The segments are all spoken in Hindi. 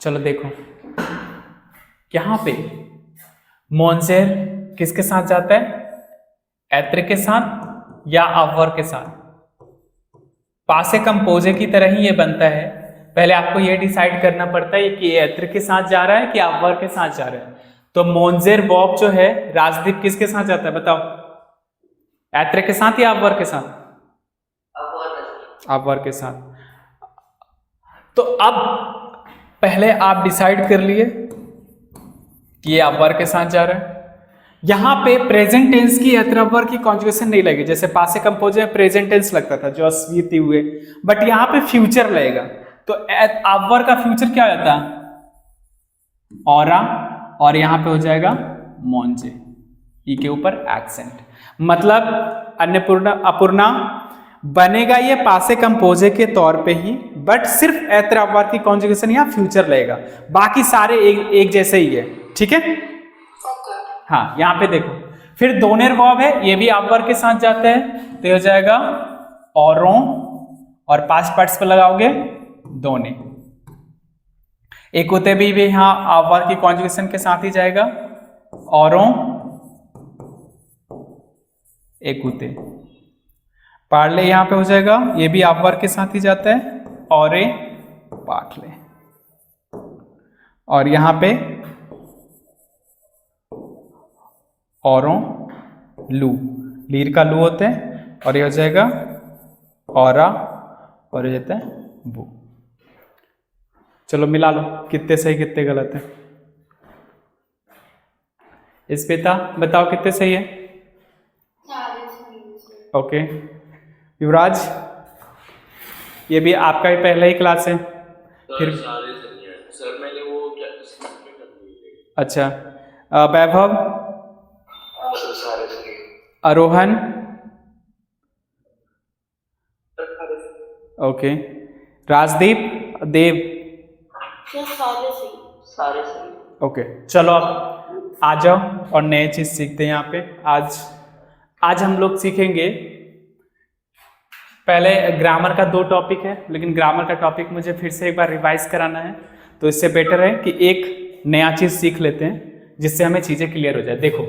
चलो देखो, यहां पे मोंजेर किसके साथ जाता है? एत्र के साथ या अवर के साथ? पासे कंपोजे की तरह ही ये बनता है। पहले आपको ये डिसाइड करना पड़ता है कि एत्र के साथ जा रहा है कि अवर के साथ जा रहा है। तो मोंजेर बॉब जो है राजदीप किसके साथ जाता है बताओ? एत्र के साथ या अवर के साथ? अवर के साथ। तो अब पहले आप डिसाइड कर लिए कि ये अवर के साथ जा रहा है। यहां पे प्रेजेंट टेंस की एत्र की कॉन्जुगेशन नहीं लगेगी, जैसे पासे कंपोजे में प्रेजेंट टेंस लगता था जो अस्वीति हुए, बट यहां पे फ्यूचर लगेगा। तो अवर का फ्यूचर क्या होता है? औरा, और यहां पे हो जाएगा मोंजे, ई के ऊपर एक्सेंट। मतलब अन्नपूर्णा अपूर्णा बनेगा ये पासे कंपोजे के तौर पे ही, बट सिर्फ एत्र अवर की कॉन्जुगेशन यहाँ फ्यूचर लगेगा, बाकी सारे एक जैसे ही है। ठीक है? हाँ, यहाँ पे देखो, फिर दोनेर वर्ब है, ये भी अवर के साथ जाते हैं, तो हो जाएगा औरों, और पास्ट पार्टिसिपल लगाओगे दोने। एक होते भी यहाँ अवर की कॉन्जुगेशन के साथ ही जाएगा, औरों एक होते। पार्ले यहां पे हो जाएगा, ये भी अवर के साथ ही जाता है, औरे पाटले। और यहां पे औरों लू, लीर का लू होते हैं, और ये हो जाएगा औरा, और ये जाता है बू। चलो मिला लो कितने सही कितने गलत है। इस बेटा बताओ कितने सही है? ओके युवराज, ये भी आपका ही पहला ही क्लास है? फिर सर मैंने वो अच्छा, वैभव, आरोहन, ओके, राजदीप, देव, सारे ओके। चलो अब आ जाओ और नए चीज सीखते हैं यहाँ पे। आज हम लोग सीखेंगे, पहले ग्रामर का 2 टॉपिक है, लेकिन ग्रामर का टॉपिक मुझे फिर से एक बार रिवाइज कराना है, तो इससे बेटर है कि एक नया चीज सीख लेते हैं जिससे हमें चीजें क्लियर हो जाए। देखो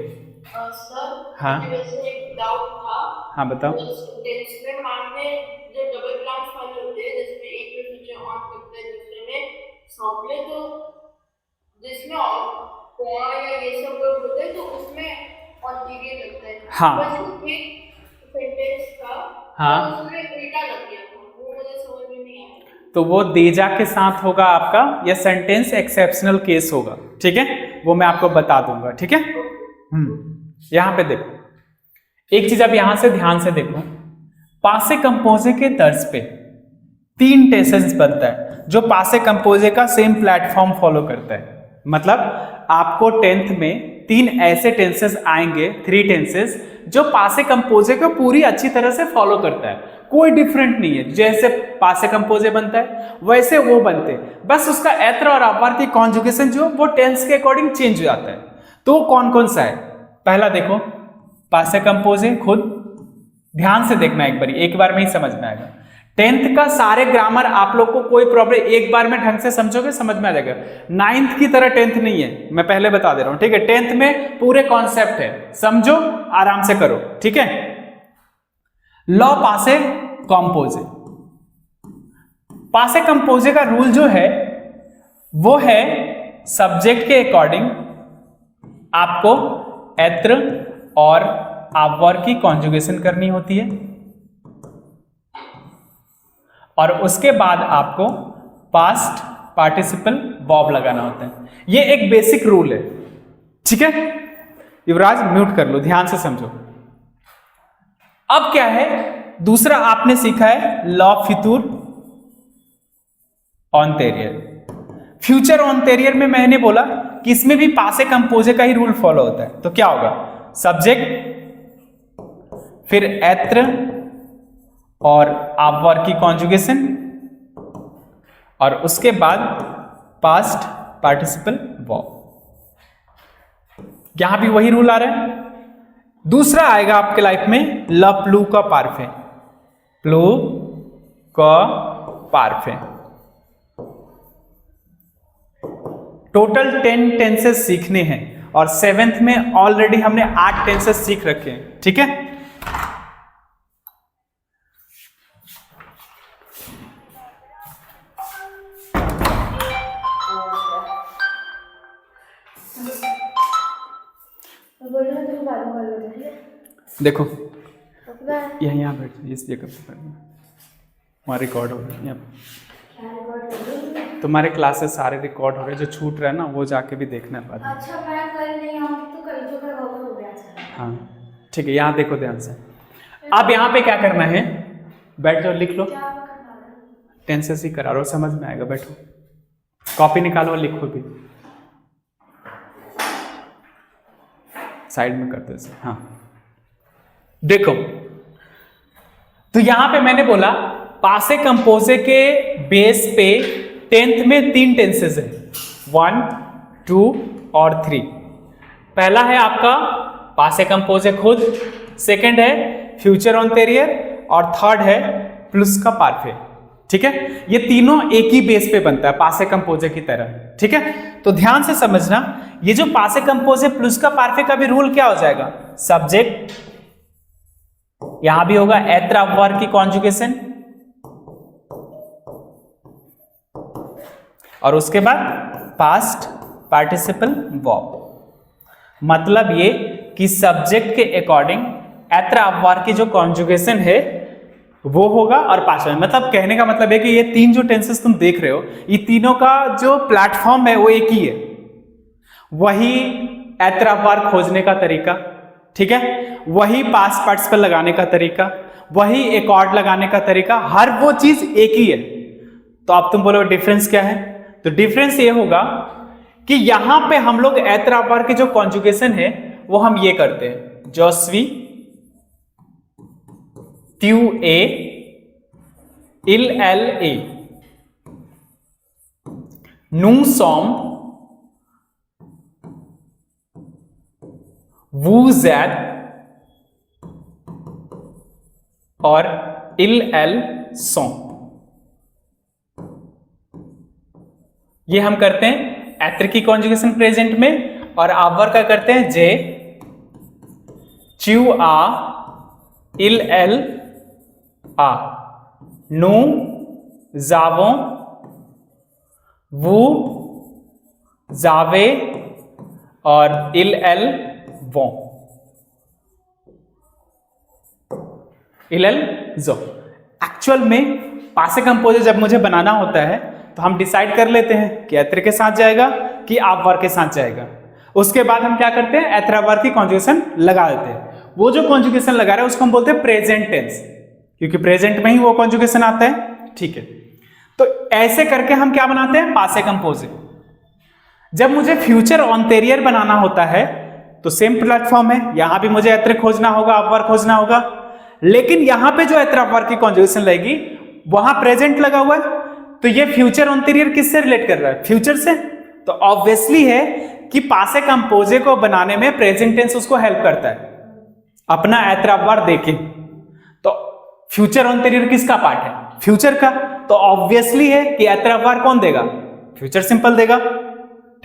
सर, हाँ वैसे एक डाउट था। हाँ बताओ। टेंस में मान में जो डबल प्लांट्स वाले होते हैं, जिसमें एक में फीचर ऑन करते हैं, दूसरे में सॉफ्टले, तो जिसमें कोआ या ये सब वर्ड होते हैं तो उसमें ऑन्टीरियर लगता है। हाँ। बस एक सेंटेंस था, हाँ। तो उसमें उल्टा लग गया था, वो मुझे समझ में नहीं आया। तो वो देजा के साथ होगा आपका, या सेंटेंस एक्सेप्शनल केस होगा, ठीक है? वो मैं आपको बता दूंगा, ठीक है? यहां पे देखो, एक चीज अब यहां से ध्यान से देखो, पासे कंपोजे के तर्ज पे 3 टेंसेस बनता है जो पासे कंपोजे का सेम प्लेटफॉर्म फॉलो करता है। मतलब आपको 10th में 3 ऐसे टेंसेस आएंगे, 3 टेंसेस जो पासे कंपोजे को पूरी अच्छी तरह से फॉलो करता है, कोई डिफरेंट नहीं है। जैसे पासे कंपोजे बनता है वैसे वो बनते हैं, बस उसका एत्र और अवर की कॉन्जुगेशन जो वो टेंस के अकॉर्डिंग चेंज हो जाता है। तो कौन कौन सा है? पहला देखो, पासे कंपोजे, खुद ध्यान से देखना, एक बार में ही समझ में आएगा। 10th का सारे ग्रामर आप लोग को कोई प्रॉब्लम, एक बार में ढंग से समझोगे समझ में आ जाएगा। 9th की तरह 10th नहीं है, मैं पहले बता दे रहा हूं, ठीक है? 10th में पूरे कॉन्सेप्ट है, समझो, आराम से करो, ठीक है? लॉ पासे कंपोजे, पासे कंपोजे का रूल जो है वो है सब्जेक्ट के अकॉर्डिंग आपको एत्र और अवर की कॉन्जुगेशन करनी होती है, और उसके बाद आपको पास्ट पार्टिसिपल वर्ब लगाना होता है। ये एक बेसिक रूल है, ठीक है? युवराज म्यूट कर लो, ध्यान से समझो। अब क्या है, दूसरा आपने सीखा है लॉ फ्यूचर ऑनटेरियर। फ्यूचर ऑनटेरियर में मैंने बोला कि इसमें भी पासे कंपोजे का ही रूल फॉलो होता है। तो क्या होगा? सब्जेक्ट, फिर एत्र और अवर की कॉन्जुगेशन, और उसके बाद पास्ट पार्टिसिपल वर्ब। यहां भी वही रूल आ रहा है। दूसरा आएगा आपके लाइफ में ल प्लू का पार्फे, प्लू का पार्फे। टोटल 10 टेंसेस सीखने हैं और 7th में ऑलरेडी हमने 8 टेंसेस सीख रखे हैं, ठीक है। देखो यहाँ बैठ जाओ, इस जगह पे बैठ जाओ, वहाँ रिकॉर्ड हो रहा है। यहाँ तुम्हारे क्लासेस सारे रिकॉर्ड हो रहे हैं, जो छूट रहा है ना वो जाके भी देखना है बाद में। अच्छा मैं कल नहीं आऊंगी तो कल जो करवाओगे हो गया। हाँ ठीक है, यहाँ देखो ध्यान से। अब यहाँ पे क्या करना है, बैठ जाओ, लिख लो। टेंसेस ही करा रहा हो, समझ में आएगा, बैठो, कॉपी निकालो और लिखो भी, साइड में करते हैं। हाँ देखो, तो यहां पे मैंने बोला पासे कंपोजे के बेस पे 10th में 3 टेंसेस है, 1, 2 और 3। पहला है आपका पासे कंपोजे खुद, सेकंड है फ्यूचर ऑंटेरियर और थर्ड है प्लस का पार्फे, ठीक है। ये तीनों एक ही बेस पे बनता है पासे कंपोजे की तरह, ठीक है। तो ध्यान से समझना, ये जो पासे कंपोजे प्लस का पार्फे का भी रूल क्या हो जाएगा, सब्जेक्ट, यहां भी होगा एत्र वर्ब की कॉन्जुगेशन, और उसके बाद पास्ट पार्टिसिपल वर्ब। मतलब ये कि सब्जेक्ट के अकॉर्डिंग एत्र वर्ब की जो कॉन्जुगेशन है वो होगा, और पास्ट में, मतलब कहने का मतलब है कि ये 3 जो टेंसेस तुम देख रहे हो, ये तीनों का जो प्लेटफॉर्म है वो एक ही है, वही एत्र वर्ब खोजने का तरीका, ठीक है, वही पास्ट पार्टिसिपल लगाने का तरीका, वही एकॉर्ड लगाने का तरीका, हर वो चीज एक ही है। तो अब तुम बोलो डिफरेंस क्या है, तो डिफरेंस ये होगा कि यहां पे हम लोग एत्र वर्ब की जो कॉन्जुगेशन है वो हम ये करते हैं, जोस्वी, ट्यू ए, इल एल ए, नू सॉम, वू जैद और इल एल सॉन्ग। ये हम करते हैं एत्र की कॉन्जुगेशन प्रेजेंट में, और आवर का करते हैं जे, च्यू आ, इल एल आ, नू जावो, वू जावे और इल एल वो, इल एल जो। एक्चुअल में पासे कंपोजे जब मुझे बनाना होता है तो हम डिसाइड कर लेते हैं कि एत्र के साथ जाएगा कि आवर के साथ जाएगा। उसके बाद हम क्या करते हैं, एत्र आवर की कॉन्जुगेशन लगा देते हैं। वो जो कॉन्जुगेशन लगा रहे हैं उसको हम बोलते हैं प्रेजेंट टेंस, क्योंकि प्रेजेंट में ही वो कॉन्जुगेशन आता है, ठीक है। तो ऐसे करके हम क्या बनाते हैं, पासे कंपोजे। जब मुझे फ्यूचर ऑंटेरियर बनाना होता है तो सेम प्लेटफॉर्म है, यहां भी मुझे एत्र खोजना होगा, आवर खोजना होगा, लेकिन यहां पे जो एत्र आवर की कॉन्जुगेशन लगेगी वहां प्रेजेंट लगा हुआ है, तो ये फ्यूचर ऑंटेरियर किससे रिलेट कर रहा है, फ्यूचर से। तो ऑब्वियसली है कि पासे कंपोजे को बनाने में प्रेजेंट टेंस उसको हेल्प करता है, अपना एत्र आवर देके। तो फ्यूचर ऑंटेरियर किसका पार्ट है, फ्यूचर का, तो ऑब्वियसली है कि एत्र आवर कौन देगा, फ्यूचर सिंपल देगा,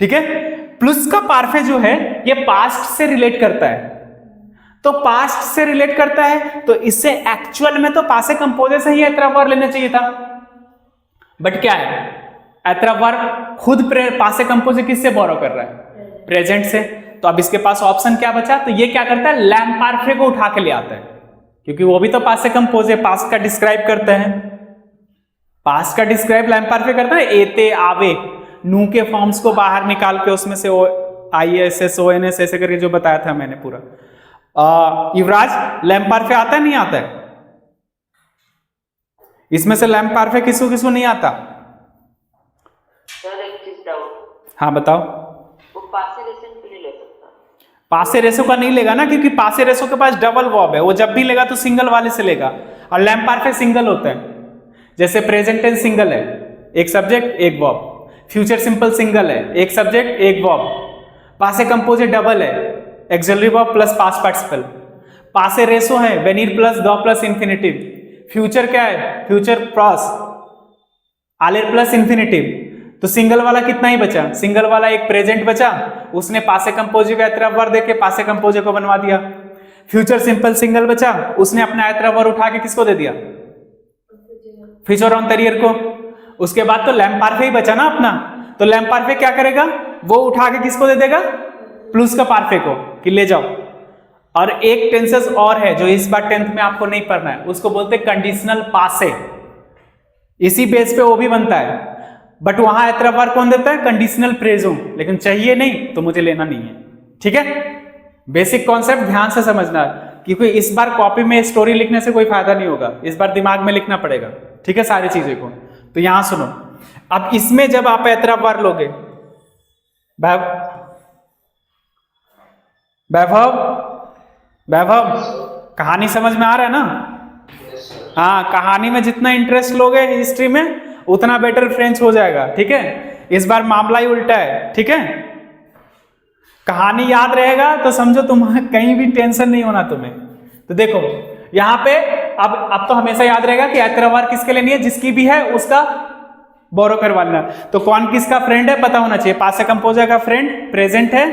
ठीक है। प्लस का पार्फे जो है ये पास्ट से रिलेट करता है, तो पास्ट से रिलेट करता है तो इससे एक्चुअल में तो पासे कंपोजे से ही एत्र आवर लेना चाहिए था, बट क्या है, एत्र आवर खुद पासे कंपोजे किससे बोरो कर रहा है, प्रेजेंट से। तो अब इसके पास ऑप्शन क्या बचा, तो ये क्या करता है, लैम पार्फे को उठा के ले आता है, क्योंकि वो भी तो पासे कंपोजे, पास्ट का डिस्क्राइब करते हैं, पास्ट का डिस्क्राइब लैम पार्फे करता है, एते आवे, नू के फॉर्म्स को बाहर निकाल के उसमें से ISS ONS ऐसे करके जो बताया था मैंने पूरा। युवराज लैम पार्फे आता है नहीं आता है, इसमें से लैम पार्फे किसको किसको नहीं आता, सर एक चीज डाउट, हाँ बताओ। वो पासे रेशन क्यों नहीं ले सकता, पासे रेसो का नहीं लेगा ना, क्योंकि पासे रेसो के पास डबल वर्ब है, वो जब भी लेगा तो सिंगल वाले से लेगा, और लैम पार्फे सिंगल होता है। जैसे प्रेजेंट टेंस सिंगल है, एक सब्जेक्ट एक वर्ब, फ्यूचर सिंपल सिंगल है, एक सब्जेक्ट एक वर्ब, पासे कंपोजे डबल है, axillary verb plus past participle, पासे रेसो है, veneer plus the plus infinitive, future क्या है, future pros, Aler plus infinitive, तो सिंगल वाला कितना ही बचा, सिंगल वाला एक प्रेजेंट बचा, उसने पासे कंपोजिट का एतरावर देके पासे कंपोजिट को बनवा दिया। फ्यूचर सिंपल सिंगल बचा, उसने अपना एतरावर उठा के किसको दे दिया, फ्यूचर ऑनटेरियर को। उसके बाद तो लैम्प पार्फे ही बचा ना अपना, तो लैम्प पार्फे क्या करेगा, वो उठा के किसको दे देगा, प्लस का पार्फे को, कि ले जाओ। और एक टेंसेस और है जो इस बार 10th में आपको नहीं पढ़ना है, उसको बोलते हैं कंडीशनल पासे। इसी बेस पे वो भी बनता है, बट वहां एतरावर कौन देता है, कंडीशनल प्रेजो, लेकिन चाहिए नहीं तो मुझे लेना नहीं है। ठीक है, बेसिक कॉन्सेप्ट ध्यान से समझना, क्योंकि इस बार कॉपी में स्टोरी लिखने से कोई फायदा नहीं होगा, इस बार दिमाग में लिखना पड़ेगा। ठीक है, सारी चीजें को। तो यहां सुनो, अब इसमें जब आप एतरावर लोगे, वैभव वैभव कहानी समझ में आ रहा है ना? हाँ, कहानी में जितना इंटरेस्ट लोगे हिस्ट्री में उतना बेटर फ्रेंच हो जाएगा। ठीक है, इस बार मामला ही उल्टा है। ठीक है, कहानी याद रहेगा तो समझो तुम्हें कहीं भी टेंशन नहीं होना तुम्हें। तो देखो यहां पे अब तो हमेशा याद रहेगा कि एतरावर किसके लिए नहीं है, जिसकी भी है उसका बोरो करवाना। तो कौन किसका फ्रेंड है पता होना चाहिए, पासे कंपोजर का फ्रेंड प्रेजेंट है,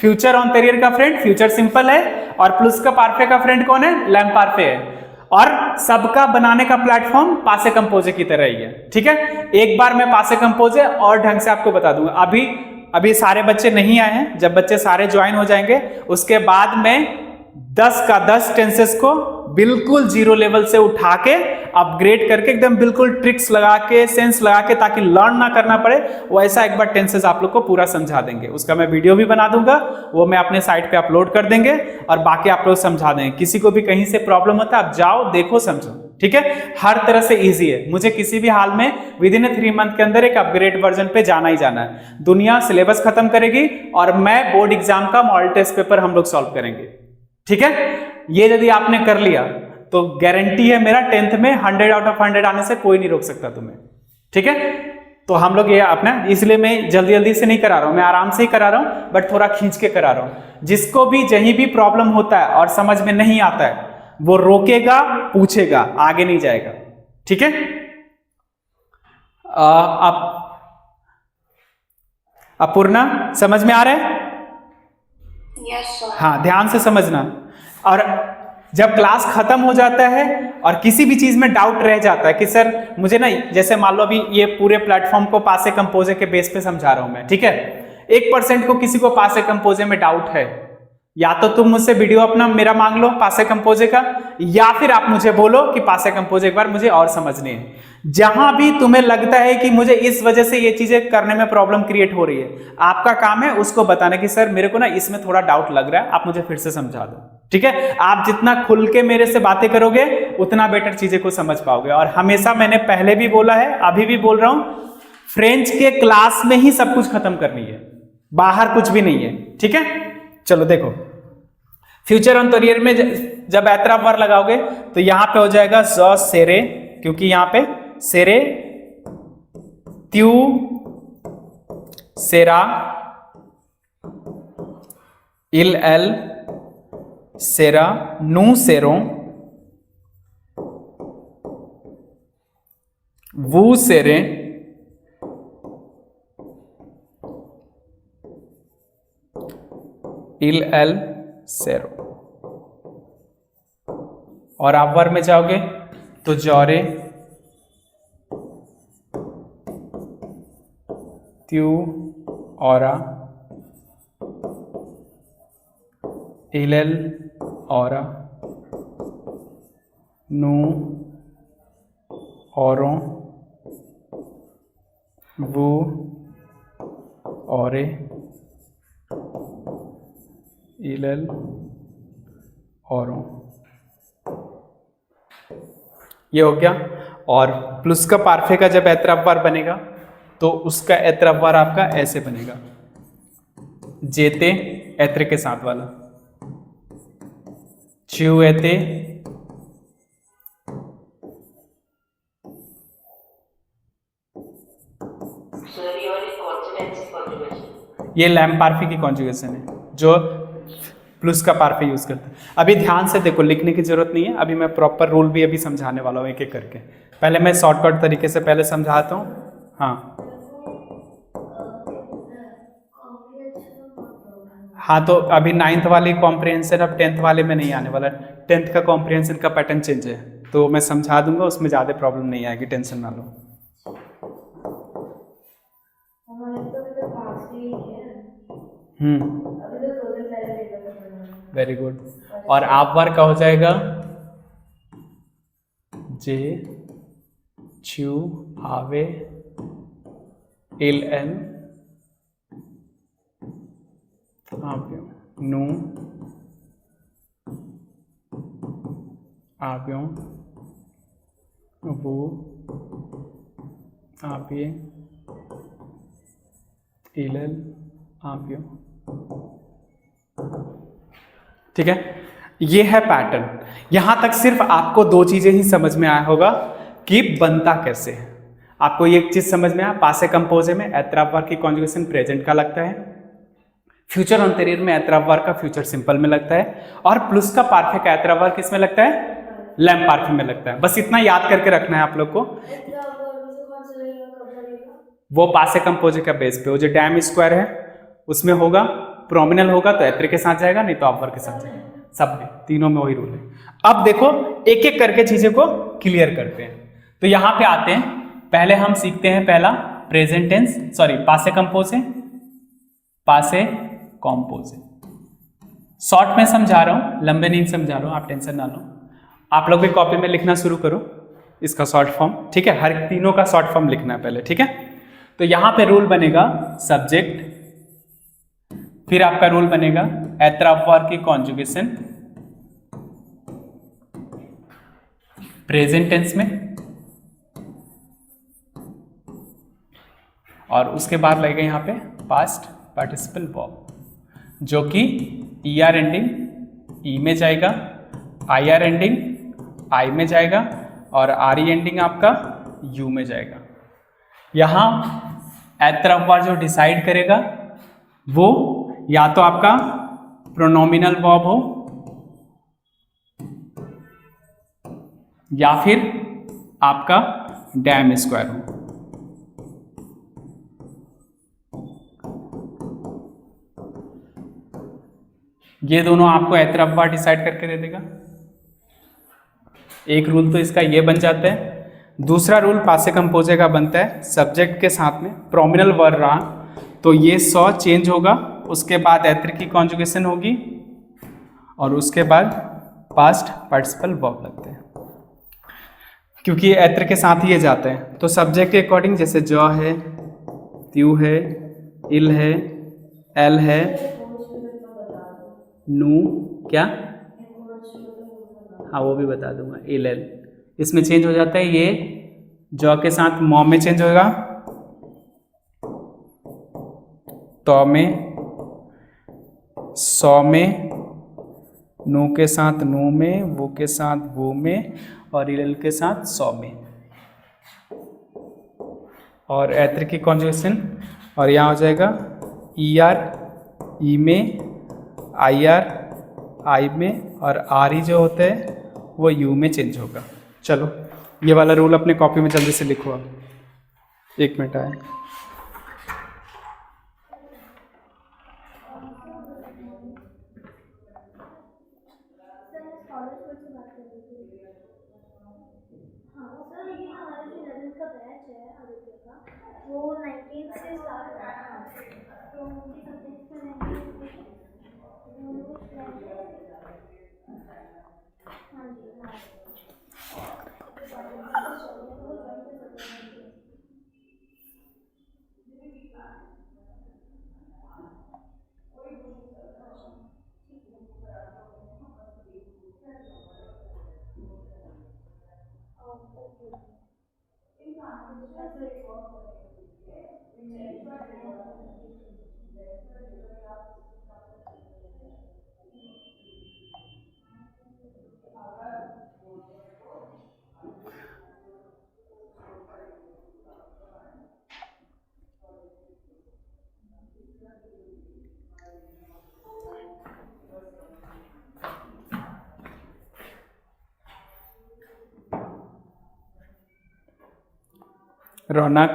फ्यूचर ऑनटेरियर का फ्रेंड फ्यूचर सिंपल है, और प्लस का पार्फे का फ्रेंड कौन है, लैम्प पार्फे है। और सबका बनाने का प्लेटफॉर्म पासे कंपोजे की तरह ही है। ठीक है, एक बार मैं पासे कंपोजे और ढंग से आपको बता दूंगा। अभी सारे बच्चे नहीं आए हैं, जब बच्चे सारे ज्वाइन हो जाएंगे उसके बाद में 10 का 10 टेंसेस को बिल्कुल जीरो लेवल से उठा के अपग्रेड करके एकदम बिल्कुल ट्रिक्स लगा के सेंस लगा के, ताकि लर्न ना करना पड़े, वैसा एक बार टेंसेस आप लोग को पूरा समझा देंगे। उसका मैं वीडियो भी बना दूंगा, वो मैं अपने साइट पे अपलोड कर देंगे, और बाकी आप लोग समझा देंगे। किसी को भी कहीं से प्रॉब्लम होता है आप जाओ देखो समझो। ठीक है, हर तरह से इजी है। मुझे किसी भी हाल में विद इन 3 मंथ के अंदर एक अपग्रेड वर्जन पे जाना ही जाना है। दुनिया सिलेबस खत्म करेगी और मैं बोर्ड एग्जाम का मॉडल टेस्ट पेपर हम लोग सॉल्व करेंगे। ठीक है, ये यदि आपने कर लिया तो गारंटी है मेरा 10th में 100 आउट ऑफ 100 आने से कोई नहीं रोक सकता तुम्हें। ठीक है, तो हम लोग ये अपना, इसलिए मैं जल्दी जल्दी से नहीं करा रहा हूं, मैं आराम से ही करा रहा हूं, बट थोड़ा खींच के करा रहा हूं। जिसको भी जहीं भी प्रॉब्लम होता है और समझ में नहीं आता है वो रोकेगा, पूछेगा, आगे नहीं जाएगा। ठीक है, अपूर्णा समझ में आ रहा है? Yes sir. हाँ, ध्यान से समझना। और जब क्लास खत्म हो जाता है और किसी भी चीज में डाउट रह जाता है कि सर मुझे ना, जैसे मान लो अभी ये पूरे प्लेटफॉर्म को पासे कंपोजे के बेस पे समझा रहा हूं मैं। ठीक है, 1% को किसी को पासे कंपोजे में डाउट है, या तो तुम मुझसे वीडियो अपना मेरा मांग लो पासे कंपोजे का, या फिर आप मुझे बोलो कि पासे कंपोजे एक बार मुझे और समझनी है। जहां भी तुम्हें लगता है कि मुझे इस वजह से ये चीजें करने में प्रॉब्लम क्रिएट हो रही है, आपका काम है उसको बताना कि सर मेरे को ना इसमें थोड़ा डाउट लग रहा है, आप मुझे फिर से समझा दो। ठीक है, आप जितना खुल के मेरे से बातें करोगे उतना बेटर चीजें को समझ पाओगे। और हमेशा मैंने पहले भी बोला है, अभी भी बोल रहा हूं, फ्रेंच के क्लास में ही सब कुछ खत्म करनी है, बाहर कुछ भी नहीं है। ठीक है, चलो देखो, फ्यूचर ऑनटेरियर में जब एतरावर लगाओगे तो यहां पे हो जाएगा ज सेरे, क्योंकि यहां पे सेरे, त्यू, सेरा, इल एल, सेरा, नू सेरों, वू सेरे, इल एल सेरो। और आप वर में जाओगे तो जौरे, त्यू, औरा, इलेल, औरा, नू, औरों, वो, औरे, इलेल, औरों। ये हो गया। और प्लस का पार्फे का जब एतरावर बनेगा तो उसका एतरावर आपका ऐसे बनेगा, जेते एत्र के साथ वाला, च्यू एते, सर ये वाली कॉन्सोनेंट्स कॉन्जुगेशन, ये लैम्प पार्फे की कॉन्जुगेशन है जो प्लस का पार्फे यूज करते हैं। अभी ध्यान से देखो, लिखने की जरूरत नहीं है, अभी मैं प्रॉपर रूल भी अभी समझाने वाला हूँ एक एक करके। पहले मैं शॉर्टकट तरीके से पहले समझाता हूँ। हाँ हाँ तो अभी 9th वाली कॉम्प्रिहेंशन अब 10th वाले में नहीं आने वाला। 10th का कॉम्प्रिहेंशन का पैटर्न चेंज है, तो मैं समझा दूंगा, उसमें ज़्यादा प्रॉब्लम नहीं आएगी, टेंशन ना लो। हमारे तो अभी तक पास ही है। अभी तो 2 दिन पहले पेपर खत्म। Very good. और आप वर्क का हो जाएगा जे च्यू आवे एल एन आव्यों नु आव्यों वो आव्ये इलल आव्यों। ठीक है, ये है पैटर्न। यहां तक सिर्फ आपको 2 चीजें ही समझ में आया होगा कि बनता कैसे है। आपको ये एक चीज समझ में आया, पासे कंपोजे में एत्राप वर्ग की कॉन्जुगेशन प्रेजेंट का लगता है, फ्यूचर अंतरियर में एत्राप वर्ग का फ्यूचर सिंपल में लगता है, और प्लस का पारफेक्ट एत्राप वर्ग किसमें लगता है, लैम्प पारफेक्ट में लगता है। बस इतना याद करके रखना है आप लोग को। वो पासे कंपोजे का बेस पे, वो जो डैम स्क्वायर है उसमें होगा, प्रोमिनल होगा तो एत्र के साथ जाएगा, नहीं तो अपवर के साथ जाएगा, सब में तीनों में वही रूल है। अब देखो एक एक करके चीजें को क्लियर करते हैं। तो यहां पे आते हैं, पहले हम सीखते हैं पहला प्रेजेंट टेंस, सॉरी पासे कंपोजे, पासे कॉम्पोजे। शॉर्ट में समझा रहा हूं, लंबे नहीं समझा रहा हूं, आप टेंशन ना लो। आप लोग भी कॉपी में लिखना शुरू करो इसका शॉर्ट फॉर्म, ठीक है, हर तीनों का शॉर्ट फॉर्म लिखना है पहले, ठीक है। तो यहां पे रूल बनेगा सब्जेक्ट, फिर आपका रूल बनेगा एत्राप वर्ग की कॉन्जुगेशन प्रेजेंट टेंस में, और उसके बाद लगेगा यहां पे पास्ट पार्टिसिपल वर्ब, जो कि ER एंडिंग ई में जाएगा, IR एंडिंग आई में जाएगा, और RE एंडिंग आपका यू में जाएगा। यहां एत्राप वर्ग जो डिसाइड करेगा वो या तो आपका प्रोनोमिनल वर्ब हो या फिर आपका डैम स्क्वायर हो। ये दोनों आपको एत्राप वर्ग डिसाइड करके दे देगा। एक रूल तो इसका ये बन जाता है। दूसरा रूल पासे कंपोजे का बनता है, सब्जेक्ट के साथ में प्रोमिनल वर्ब रहा तो ये 100 चेंज होगा, उसके बाद एत्र की कॉन्जुगेशन होगी, और उसके बाद पास्ट पार्टिसिपल वर्ब लगते हैं, क्योंकि एत्र के साथ ही ये जाते हैं। तो सब्जेक्ट के अकॉर्डिंग जैसे ज है, त्यू है, इल है, एल है, नू क्या, हाँ वो भी बता दूंगा, इल एल इसमें चेंज हो जाता है। ये ज के साथ मॉम में चेंज होगा, तो में, सौ में, नू के साथ नू में, वो के साथ वो में, और इल के साथ 100 में, और एत्र की कॉन्जुगेशन, और यहाँ हो जाएगा ER ई में, IR आई में, और RE जो होता है वो यू में चेंज होगा। चलो ये वाला रूल अपने कॉपी में जल्दी से लिखो आप, 1 मिनट आए। वो 19 से स्टार्ट हुआ है, तो उनके सब्जेक्ट में हाँ जी रौनक,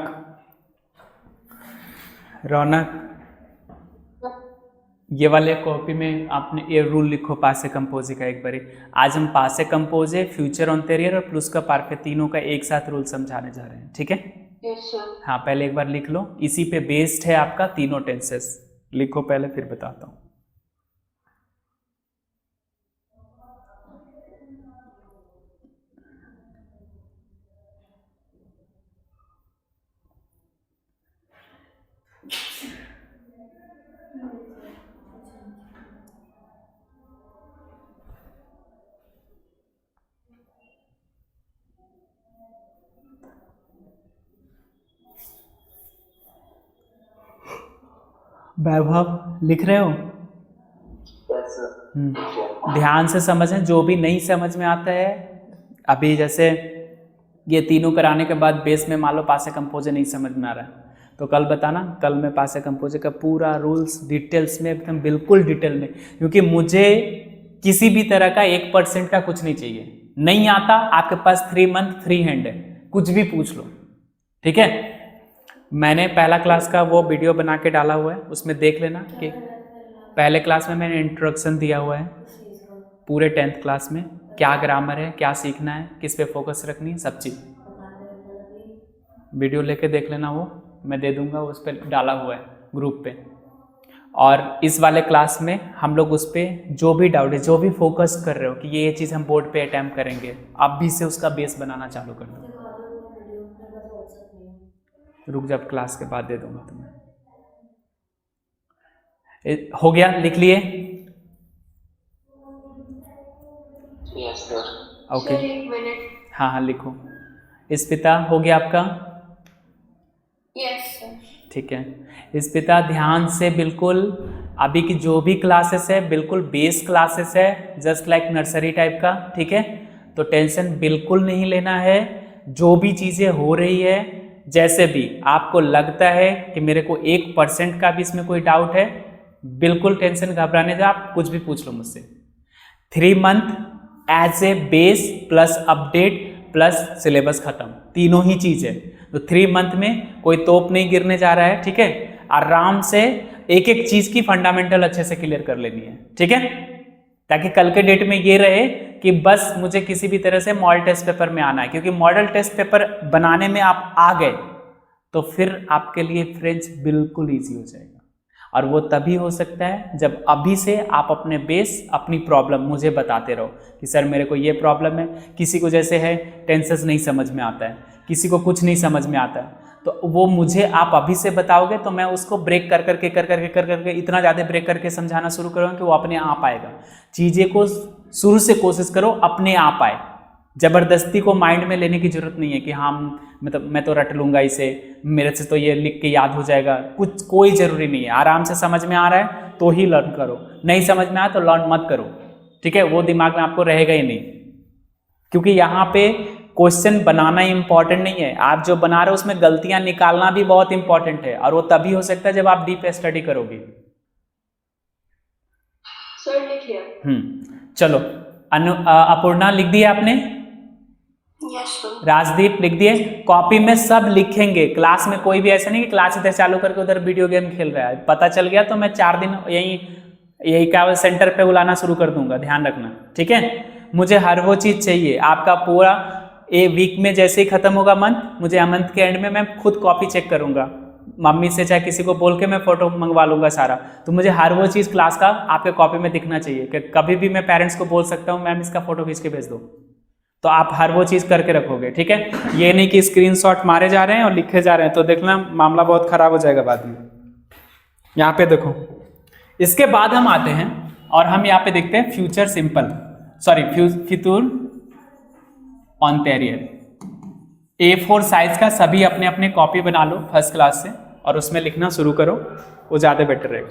रौनक ये वाले कॉपी में आपने ये रूल लिखो पासे कंपोजे का एक बारी। आज हम पासे कंपोजे, फ्यूचर ऑन्टेरियर और प्लस का परफेक्ट तीनों का एक साथ रूल समझाने जा रहे हैं, ठीक है? Yes sir. हाँ, पहले एक बार लिख लो, इसी पे बेस्ड है आपका तीनों टेंसेस। लिखो पहले, फिर बताता हूँ। वैभव लिख रहे हो? Yes sir. ध्यान से समझें, जो भी नहीं समझ में आता है अभी, जैसे ये तीनों कराने के बाद बेस में मान लो पासे कंपोजे नहीं समझ में आ रहा है तो कल बताना, कल मैं पासे कंपोजे का पूरा रूल्स डिटेल्स में, एकदम बिल्कुल डिटेल में, क्योंकि मुझे किसी भी तरह का 1% का कुछ नहीं चाहिए। नहीं आता, आपके पास 3 मंथ फ्री हैंड है, कुछ भी पूछ लो, ठीक है? मैंने पहला क्लास का वो वीडियो बना के डाला हुआ है, उसमें देख लेना कि पहले क्लास में मैंने इंट्रोडक्शन दिया हुआ है पूरे 10th क्लास में, क्या ग्रामर है, क्या सीखना है, किस पे फोकस रखनी है, सब चीज़ वीडियो लेके देख लेना। वो मैं दे दूंगा, उस पर डाला हुआ है ग्रुप पे। और इस वाले क्लास में हम लोग उस पर जो भी डाउट है, जो भी फोकस कर रहे हो कि ये चीज़ हम बोर्ड पे अटैम्प्ट करेंगे, आप भी से उसका बेस बनाना चालू कर दो। रुक, जब क्लास के बाद दे दूंगा तुम्हें। हो गया, लिख लिए? Yes sir. Okay, sir 1 minute. हाँ लिखो। इस पिता हो गया आपका? Yes sir. ठीक है। इस पिता ध्यान से बिल्कुल, अभी की जो भी क्लासेस है बिल्कुल बेस क्लासेस है, जस्ट लाइक नर्सरी टाइप का, ठीक है? तो टेंशन बिल्कुल नहीं लेना है। जो भी चीज़ें हो रही है, जैसे भी आपको लगता है कि मेरे को 1% का भी इसमें कोई डाउट है, बिल्कुल टेंशन घबराने जा, आप कुछ भी पूछ लो मुझसे। 3 month as a base plus update plus syllabus खत्म, तीनों ही चीज़ है। तो 3 मंथ में कोई तोप नहीं गिरने जा रहा है, ठीक है? आराम से एक एक चीज़ की फंडामेंटल अच्छे से क्लियर कर लेनी है, ठीक है? ताकि कल के डेट में ये रहे कि बस मुझे किसी भी तरह से मॉडल टेस्ट पेपर में आना है, क्योंकि मॉडल टेस्ट पेपर बनाने में आप आ गए तो फिर आपके लिए फ्रेंच बिल्कुल ईजी हो जाएगा। और वो तभी हो सकता है जब अभी से आप अपने बेस, अपनी प्रॉब्लम मुझे बताते रहो कि सर मेरे को ये प्रॉब्लम है। किसी को जैसे है टेंसेस नहीं समझ में आता है, किसी को कुछ नहीं समझ में आता है, तो वो मुझे आप अभी से बताओगे तो मैं उसको ब्रेक कर करके इतना ज़्यादा ब्रेक करके समझाना शुरू करूँगा कि वो अपने आप आएगा। चीज़ें को शुरू से कोशिश करो अपने आप आए, ज़बरदस्ती को माइंड में लेने की जरूरत नहीं है कि हाँ मतलब मैं तो रट लूँगा इसे, मेरे से तो ये लिख के याद हो जाएगा, कुछ कोई ज़रूरी नहीं है। आराम से समझ में आ रहा है तो ही लर्न करो, नहीं समझ में आया तो लर्न मत करो, ठीक है? वो दिमाग में आपको रहेगा ही नहीं, क्योंकि यहाँ पे क्वेश्चन बनाना इंपॉर्टेंट नहीं है, आप जो बना रहे हो उसमें गलतियाँ निकालना भी बहुत इंपॉर्टेंट है, और वो तभी हो सकता है जब आप डीप स्टडी करोगे। सर लिख लिया। चलो, अपूर्णा लिख दिया आपने? Yes sir. राजदीप लिख दिए? कॉपी में सब लिखेंगे, क्लास में कोई भी ऐसा नहीं कि क्लास इधर चालू करके उधर वीडियो गेम खेल रहा है। पता चल गया तो मैं 4 दिन यही क्या सेंटर पे बुलाना शुरू कर दूंगा, ध्यान रखना, ठीक है? मुझे हर वो चीज़ चाहिए। आपका पूरा वीक में जैसे ही खत्म होगा मंथ, मुझे मंथ के एंड में मैं खुद कॉपी चेक करूंगा, मम्मी से चाहे किसी को बोल के मैं फोटो मंगवा लूंगा सारा। तो मुझे हर वो चीज़ क्लास का आपके कॉपी में दिखना चाहिए कि कभी भी मैं पेरेंट्स को बोल सकता हूँ मैम इसका फोटो खींच के भेज दो, तो आप हर वो चीज़ करके रखोगे, ठीक है? ये नहीं कि स्क्रीनशॉट मारे जा रहे हैं और लिखे जा रहे हैं, तो देखना मामला बहुत खराब हो जाएगा बाद में। यहाँ पे देखो, इसके बाद हम आते हैं और हम यहाँ पे देखते हैं future simple, sorry future anterior. A4 size का सभी अपने अपने कॉपी बना लो फर्स्ट क्लास से और उसमें लिखना शुरू करो, वो ज़्यादा बेटर रहेगा।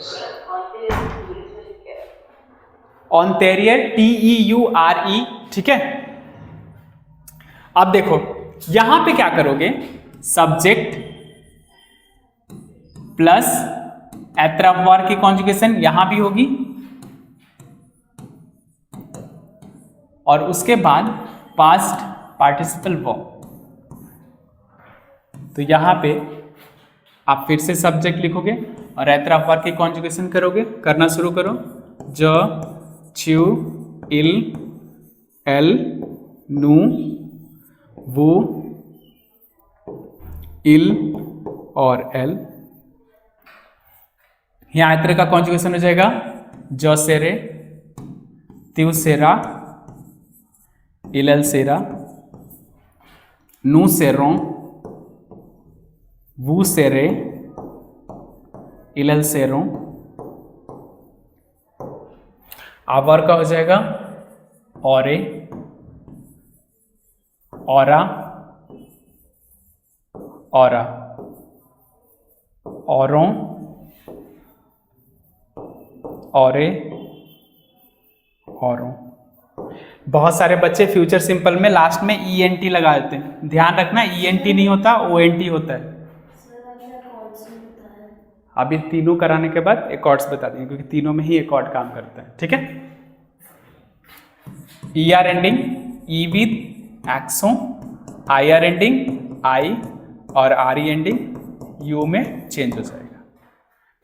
ऑन्टेरियर TEURE, ठीक है? अब देखो यहां पे क्या करोगे, सब्जेक्ट प्लस एट्रफ वर्ब की कॉन्जुगेशन यहां भी होगी, और उसके बाद पास्ट पार्टिसिपल वर्ब। तो यहां पे आप फिर से सब्जेक्ट लिखोगे और ऐतराफ वर्ग की कॉन्जुगेशन करोगे, करना शुरू करो। ज, च्यू, इल, एल, नू, वू, इल और एल। यहाँ ऐतरे का कॉन्जुगेशन हो जाएगा ज सेरे, त्यू सेरा, इल सेरा, नू सेरों, वू सेरे, इल सेरों। आवर का हो जाएगा औरे, औरा, औरा, औरों, औरे, औरों। बहुत सारे बच्चे फ्यूचर सिंपल में लास्ट में ENT लगा देते हैं, ध्यान रखना ENT नहीं होता, ONT होता है। सर आपने कॉर्ड्स में बताया। अभी तीनों कराने के बाद एकॉर्ड्स बता देंगे, क्योंकि तीनों में ही एकॉर्ड काम करता है, ठीक है। ER एंडिंग E विद एक्सो, IR एंडिंग I और RE एंडिंग U में चेंज हो जाएगा।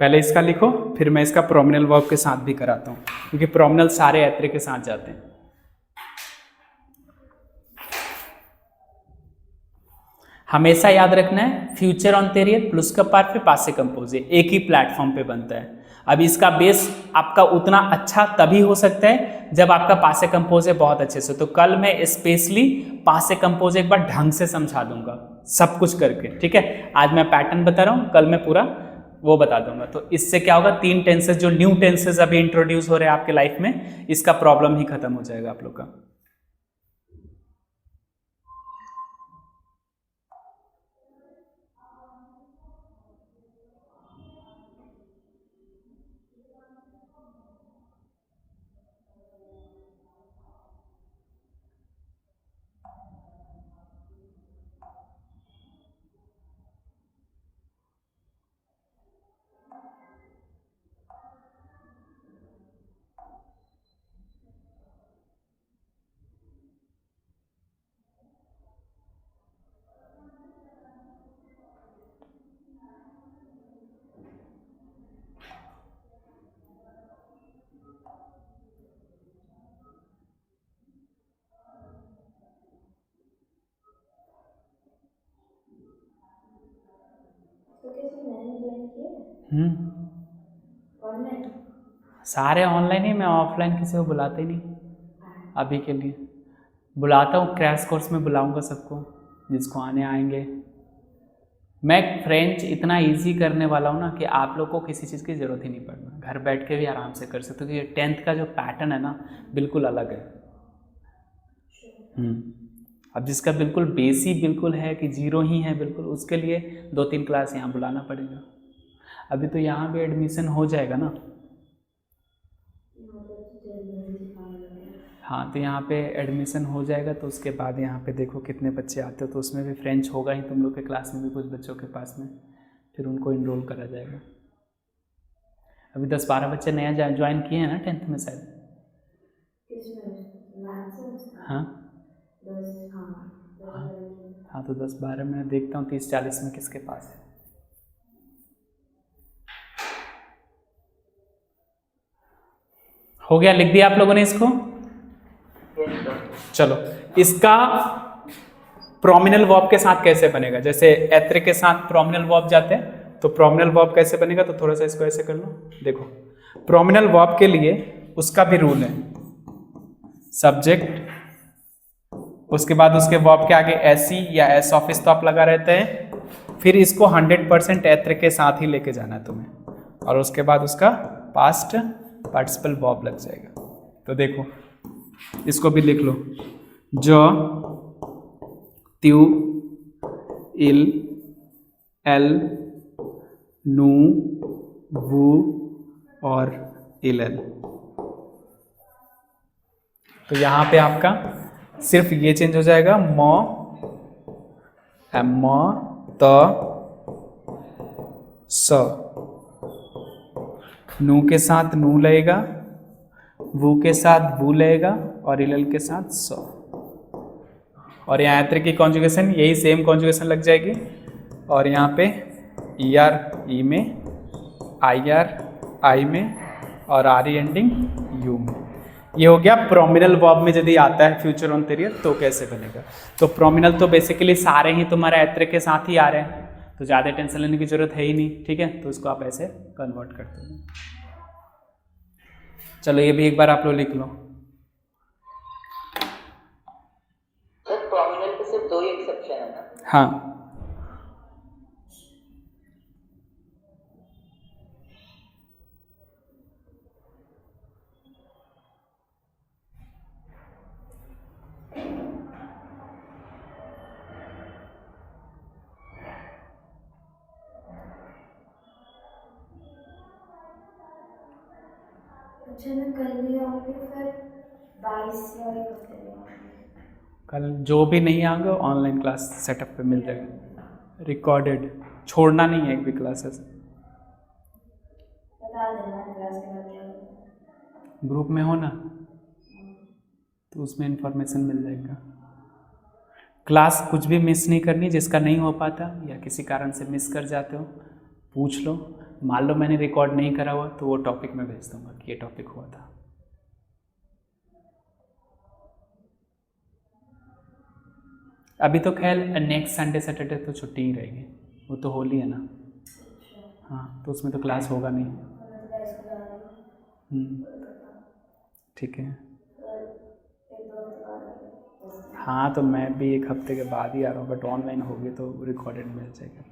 पहले इसका लिखो, फिर मैं इसका प्रोमिनल वर्ब के साथ भी कराता हूँ, क्योंकि प्रोमिनल सारे ऐतरे के साथ जाते हैं। हमेशा याद रखना है फ्यूचर ऑन्टेरियर प्लस का पार्ट पे पासे कंपोज एक ही प्लेटफॉर्म पे बनता है। अब इसका बेस आपका उतना अच्छा तभी हो सकता है जब आपका पासे कंपोज है बहुत अच्छे से। तो कल मैं स्पेशली पासे कंपोज एक बार ढंग से समझा दूंगा सब कुछ करके, ठीक है। आज मैं पैटर्न बता रहा हूँ, कल मैं पूरा वो बता दूंगा। तो इससे क्या होगा, 3 टेंसेस जो न्यू टेंसेस अभी इंट्रोड्यूस हो रहे हैं आपके लाइफ में, इसका प्रॉब्लम ही खत्म हो जाएगा आप लोग का। तो कैसे मैंने ज्वाइन किया ऑनलाइन? सारे ऑनलाइन ही, मैं ऑफलाइन किसी को बुलाता ही नहीं अभी के लिए। बुलाता हूँ क्रैश कोर्स में, बुलाऊंगा सबको जिसको आने आएंगे। मैं फ्रेंच इतना इजी करने वाला हूँ ना कि आप लोग को किसी चीज़ की ज़रूरत ही नहीं पड़ना, घर बैठ के भी आराम से कर सकते हो, क्योंकि 10th का जो पैटर्न है ना बिल्कुल अलग है। अब जिसका बिल्कुल बेसिक बिल्कुल है कि 0 ही है बिल्कुल, उसके लिए 2-3 क्लास यहाँ बुलाना पड़ेगा। अभी तो यहाँ भी एडमिशन हो जाएगा ना। हाँ, तो यहाँ पे एडमिशन हो जाएगा, तो उसके बाद यहाँ पे देखो कितने बच्चे आते हो, तो उसमें भी फ्रेंच होगा ही तुम लोग के क्लास में भी कुछ बच्चों के पास में, फिर उनको इनरोल करा जाएगा। अभी 10-12 बच्चे नया ज्वाइन किए हैं ना 10th में शायद। हाँ हाँ, तो 10-12 में देखता हूँ 30-40 में किसके पास है। हो गया, लिख दिया आप लोगों ने इसको? चलो, इसका प्रोमिनल वर्ब के साथ कैसे बनेगा, जैसे एत्र के साथ प्रोमिनल वर्ब जाते हैं, तो प्रोमिनल वर्ब कैसे बनेगा, तो थोड़ा सा इसको ऐसे कर लो। देखो, प्रोमिनल वर्ब के लिए उसका भी रूल है, सब्जेक्ट, उसके बाद उसके वर्ब के आगे एसी या एस ऑफ स्टॉप लगा रहता है, फिर इसको 100% एत्र के साथ ही लेके जाना है तुम्हें, और उसके बाद उसका पास्ट पार्टिसिपल वर्ब लग जाएगा। तो देखो, इसको भी लिख लो, जो, त्यू, इल, एल, नू, वू और इल। तो यहाँ पे आपका सिर्फ ये चेंज हो जाएगा, म, त, स, नू के साथ नू लगेगा, वू के साथ वू लगेगा और इल के साथ स। और यहाँ एत्र की कॉन्जुगेशन यही सेम कॉन्जुगेशन लग जाएगी, और यहाँ पे ER ई में IR आई में और RE एंडिंग U में। ये हो गया प्रोमिनल वर्ब में यदि आता है फ्यूचर ऑन पीरियड तो कैसे बनेगा। तो प्रोमिनल तो बेसिकली सारे ही तुम्हारे ऐत्र के साथ ही आ रहे हैं, तो ज़्यादा टेंशन लेने की जरूरत है ही नहीं, ठीक है। तो इसको आप ऐसे कन्वर्ट करते हो। चलो ये भी एक बार आप लोग लिख लो। सर प्रोमिनेंट के सिर्फ 2 ही एक्सेप्शन है ना? हाँ, अच्छा मैं कल नहीं आऊँगी, फिर 22 या 1 हफ्ते में आऊँगी। कल जो भी नहीं आएंगे ऑनलाइन क्लास सेटअप पे मिल जाएगा, रिकॉर्डेड, छोड़ना नहीं है एक भी क्लासेस। बता देना क्लास के बाद क्या होगा। ग्रुप में हो ना तो उसमें इंफॉर्मेशन मिल जाएगा। क्लास कुछ भी मिस नहीं करनी, जिसका नहीं हो पाता या किसी कारण से मिस कर जाते हो पूछ लो। मान लो मैंने रिकॉर्ड नहीं करा हुआ तो वो टॉपिक में भेज दूंगा कि ये टॉपिक हुआ था। अभी तो खैर नेक्स्ट संडे सैटरडे तो छुट्टी ही रहेगी, वो तो होली है ना। हाँ, तो उसमें तो क्लास होगा नहीं। ठीक है। हाँ, तो मैं भी 1 हफ्ते के बाद ही आ रहा हूँ, बट ऑनलाइन होगी तो रिकॉर्डेड मिल जाएगा।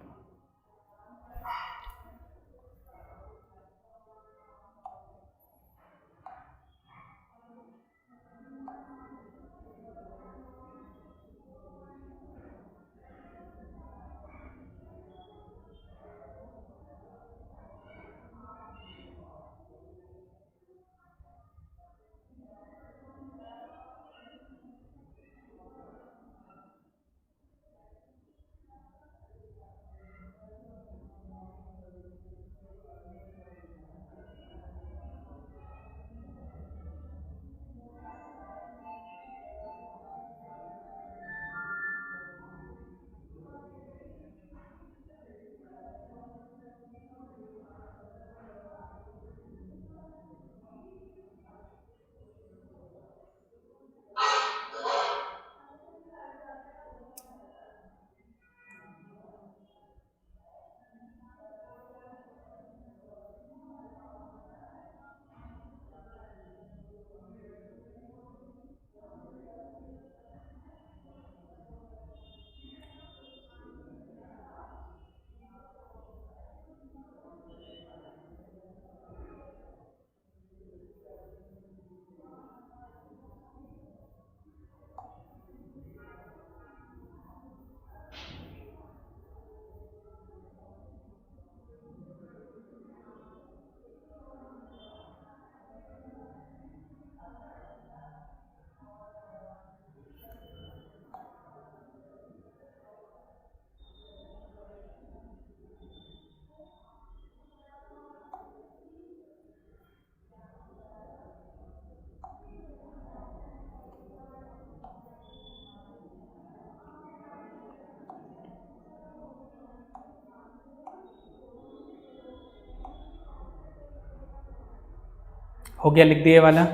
हो गया, लिख दिए वाला।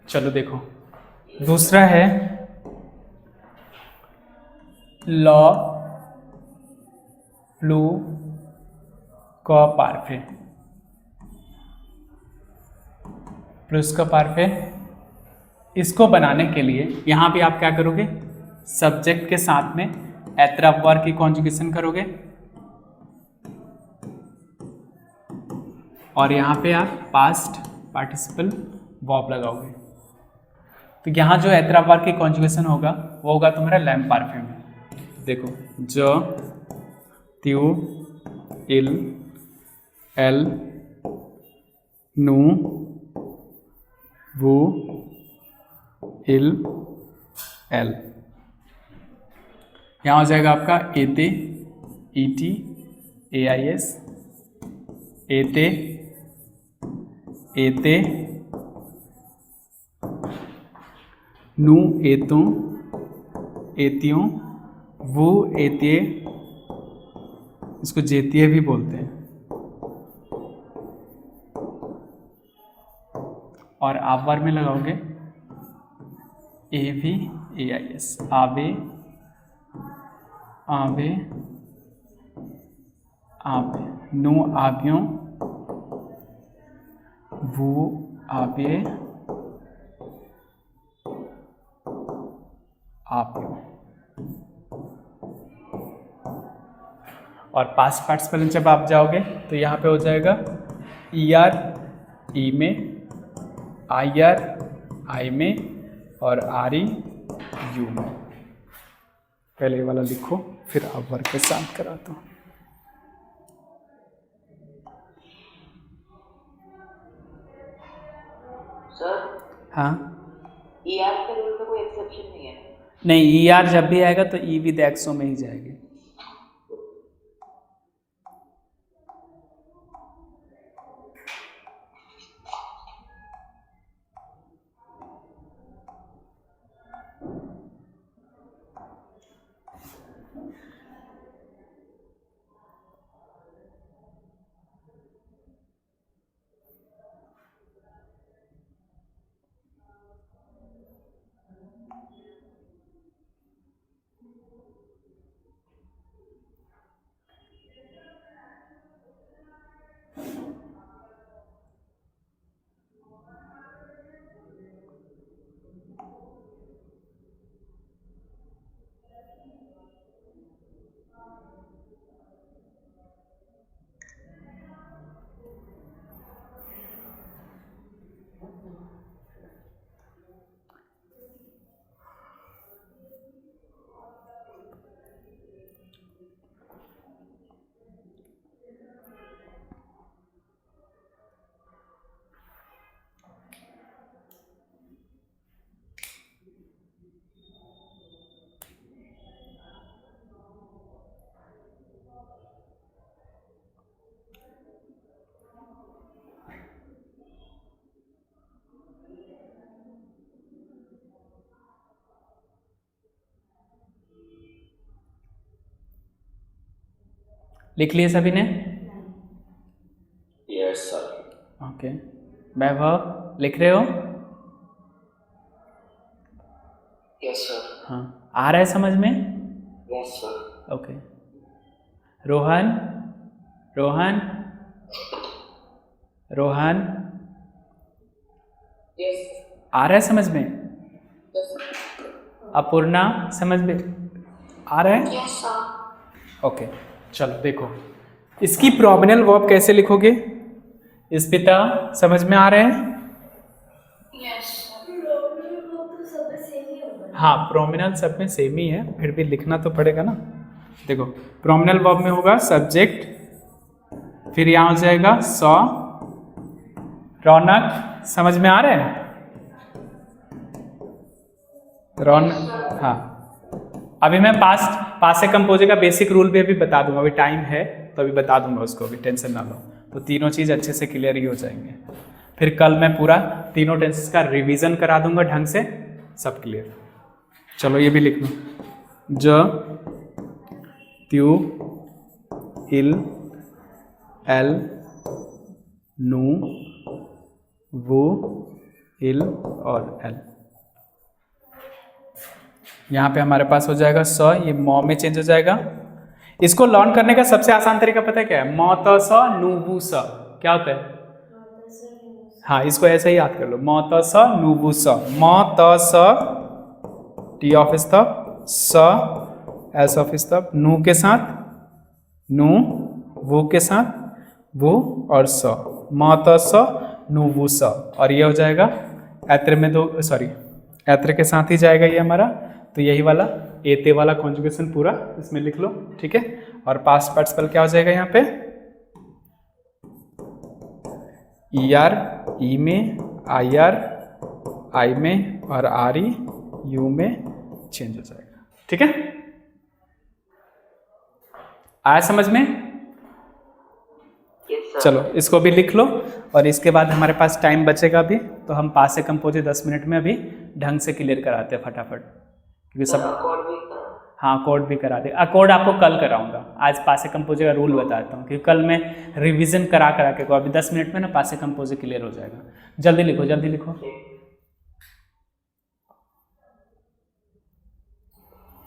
चलो देखो, दूसरा है लॉ फ्लू का पार्फे। प्लस का पार्फे, इसको बनाने के लिए यहाँ पे आप क्या करोगे, सब्जेक्ट के साथ में एत्रफ वर्ब की कॉन्जुगेशन करोगे और यहाँ पे आप पास्ट पार्टिसिपल वर्ब लगाओगे। तो यहाँ जो एत्रफ वर्ब की कॉन्जुगेशन होगा वो होगा तुम्हारा लैम्प पार्फे में। देखो, ज त्यू इल एल नू वो इल एल। यहाँ हो जाएगा आपका एते ईटी एआईएस, एते एते, नू एतों एतियों, वो एतिये, इसको जेतिये भी बोलते हैं, और आप वर्ब में लगाओगे AVAIS, आवे आवे आवे, नो आव्यों, वो आवे आव्यों। और पास्ट पार्टिसिपल जब आप जाओगे तो यहाँ पे हो जाएगा ER ई में, IR आई में, और RE यू में। पहले ये वाला लिखो, फिर आप वर्क के साथ कराता हूँ। सर हाँ, ER के रूल में कोई एक्सेप्शन नहीं है? नहीं, ER जब भी आएगा तो E विद एक्सो में ही जाएगी। लिख लिए सभी ने? Yes sir. ओके, वैभव लिख रहे हो? Yes sir. हाँ, आ रहा है समझ में? Yes sir. Okay, Rohan Rohan Rohan yes आ रहा है समझ में? अपूर्णा समझ में आ रहा है? Yes sir. ओके, चलो देखो, इसकी प्रोमिनल वर्ब कैसे लिखोगे? इस पिता समझ में आ रहे हैं? यस तो सब में सेम ही होगा। हाँ, प्रोमिनल सब में सेम ही है, फिर भी लिखना तो पड़ेगा ना। देखो, प्रोमिनल वर्ब में होगा सब्जेक्ट, फिर यहाँ हो जाएगा सॉ, रौनक समझ में आ रहे हैं? रौनक, हाँ। अभी मैं पास्ट से कंपोजे का बेसिक रूल भी अभी बता दूंगा, अभी टाइम है तो अभी बता दूंगा उसको, अभी टेंशन ना लो। तो तीनों चीज़ अच्छे से क्लियर ही हो जाएंगे। फिर कल मैं पूरा तीनों टेंसेस का रिवीजन करा दूंगा ढंग से, सब क्लियर। चलो ये भी लिख लो, ज, त्यू, इल, एल, नू, वो, इल और एल। यहाँ पे हमारे पास हो जाएगा स, ये मॉ में चेंज हो जाएगा। इसको लर्न करने का सबसे आसान तरीका पता है क्या है? मौ त स नु वु स, क्या होता है? हाँ, इसको ऐसे ही याद कर लो, मौ त स नु वु स। मौ त स, टी ऑफ स्तंभ, स एस ऑफ स्तंभ, नु के साथ नु, वो के साथ वो और स, मौ त स नु वु स। और ये हो जाएगा ऐत्र में दो, सॉरी ऐत्र के साथ ही जाएगा ये हमारा। तो यही वाला एते वाला कॉन्जुगेशन पूरा इसमें लिख लो, ठीक है। और पास्ट पार्टिसिपल क्या हो जाएगा यहाँ पे? ER ई में, IR आई में और RE यू में चेंज हो जाएगा, ठीक है। आया समझ में? Yes sir. चलो इसको भी लिख लो, और इसके बाद हमारे पास टाइम बचेगा अभी, तो हम पास से कंपोजे 10 मिनट में अभी ढंग से क्लियर कराते हैं फटाफट, क्योंकि सब, कॉल भी हाँ कोड भी करा दे। कोड आपको कल कराऊंगा, आज पासे कंपोजे का रूल बताता हूँ क्योंकि कल मैं रिवीजन करा के को अभी 10 मिनट में ना पासे कंपोजे क्लियर हो जाएगा। जल्दी लिखो जल्दी लिखो।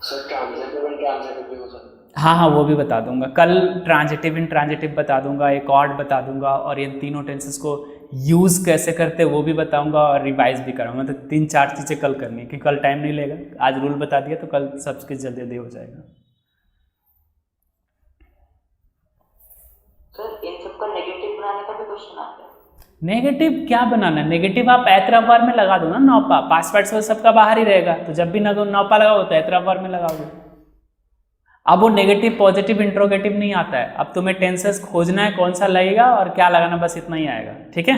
सर ट्रांजिटिव एंड ट्रांजिटिव भी हो सकता है? हाँ वो भी बता दूंगा कल। ट्रांजिटिव इन ट्रांजिटिव बता दूंगा, एक ऑड बता दूंगा, और इन तीनों टेंसेस को यूज कैसे करते वो भी बताऊंगा और रिवाइज भी कराऊंगा। मतलब 3-4 चीज़ें कल करनी है कि कल टाइम नहीं लेगा, आज रूल बता दिया तो कल सब कुछ जल्दी जल्दी हो जाएगा। सर इन सब का नेगेटिव बनाने का भी क्वेश्चन आता है? नेगेटिव क्या बनाना है? नेगेटिव आप एतराबार में लगा दो ना, नौपा पासवर्ड से सबका बाहर ही रहेगा, तो जब भी नौपा लगाओ तो एतराबार में लगाओगे। अब वो नेगेटिव पॉजिटिव इंट्रोगेटिव नहीं आता है, अब तुम्हें टेंसेस खोजना है कौन सा लगेगा और क्या लगाना, बस इतना ही आएगा। ठीक है।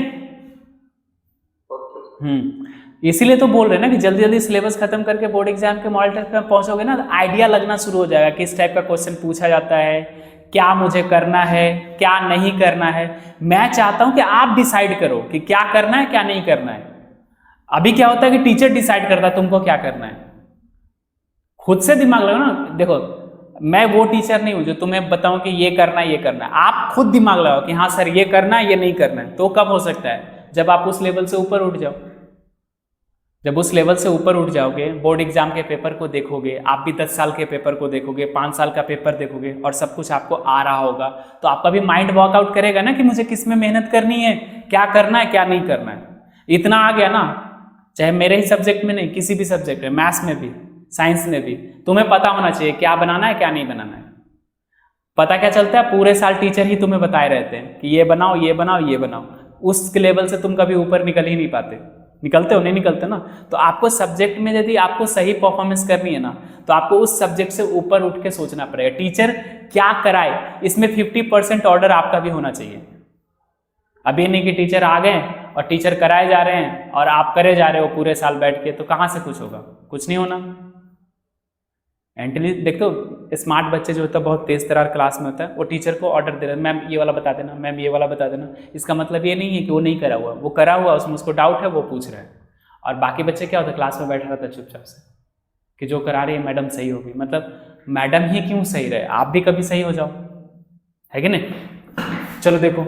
इसीलिए तो बोल रहे हैं ना कि जल्दी जल्दी सिलेबस खत्म करके बोर्ड एग्जाम के मॉडल टेस्ट में पहुंचोगे ना, आइडिया लगना शुरू हो जाएगा किस टाइप का क्वेश्चन पूछा जाता है, क्या मुझे करना है क्या नहीं करना है। मैं चाहता हूं कि आप डिसाइड करो कि क्या करना है क्या नहीं करना है। अभी क्या होता है कि टीचर डिसाइड करता है तुमको क्या करना है, खुद से दिमाग लगाओ ना। देखो मैं वो टीचर नहीं हूं जो तुम्हें बताऊं कि ये करना है ये करना है, आप खुद दिमाग लगाओ कि हाँ सर ये करना है ये नहीं करना है। तो कब हो सकता है? जब आप उस लेवल से ऊपर उठ जाओ। जब उस लेवल से ऊपर उठ जाओगे, बोर्ड एग्जाम के पेपर को देखोगे, आप भी 10 साल के पेपर को देखोगे, 5 साल का पेपर देखोगे और सब कुछ आपको आ रहा होगा, तो आपका भी माइंड वर्कआउट करेगा ना कि मुझे किस में मेहनत करनी है, क्या करना है क्या नहीं करना है। इतना आ गया ना, चाहे मेरे ही सब्जेक्ट में नहीं किसी भी सब्जेक्ट में, मैथ्स में भी साइंस में भी, तुम्हें पता होना चाहिए क्या बनाना है क्या नहीं बनाना है। पता क्या चलता है? पूरे साल टीचर ही तुम्हें बताए रहते हैं कि ये बनाओ ये बनाओ ये बनाओ। उस लेवल से तुम कभी ऊपर निकल ही नहीं पाते। निकलते हो? नहीं निकलते ना। तो आपको सब्जेक्ट में यदि आपको सही परफॉर्मेंस करनी है ना, तो आपको उस सब्जेक्ट से ऊपर उठ के सोचना पड़ेगा। टीचर क्या कराए इसमें 50% ऑर्डर आपका भी होना चाहिए। अभी नहीं कि टीचर आ गए और टीचर कराए जा रहे हैं और आप करे जा रहे हो पूरे साल बैठ के, तो कहाँ से कुछ होगा? कुछ नहीं होना। देखो स्मार्ट बच्चे जो होता है बहुत तेज तरार क्लास में होता है, वो टीचर को ऑर्डर दे रहे हैं, मैम ये वाला बता देना, मैम ये वाला बता देना। इसका मतलब ये नहीं है कि वो नहीं करा हुआ, वो करा हुआ, उसमें उसको डाउट है वो पूछ रहा है। और बाकी बच्चे क्या होता है, क्लास में बैठा रहता है चुपचाप से कि जो करा रही है मैडम सही होगी। मतलब मैडम ही क्यों सही रहे, आप भी कभी सही हो जाओ, है कि नहीं। चलो देखो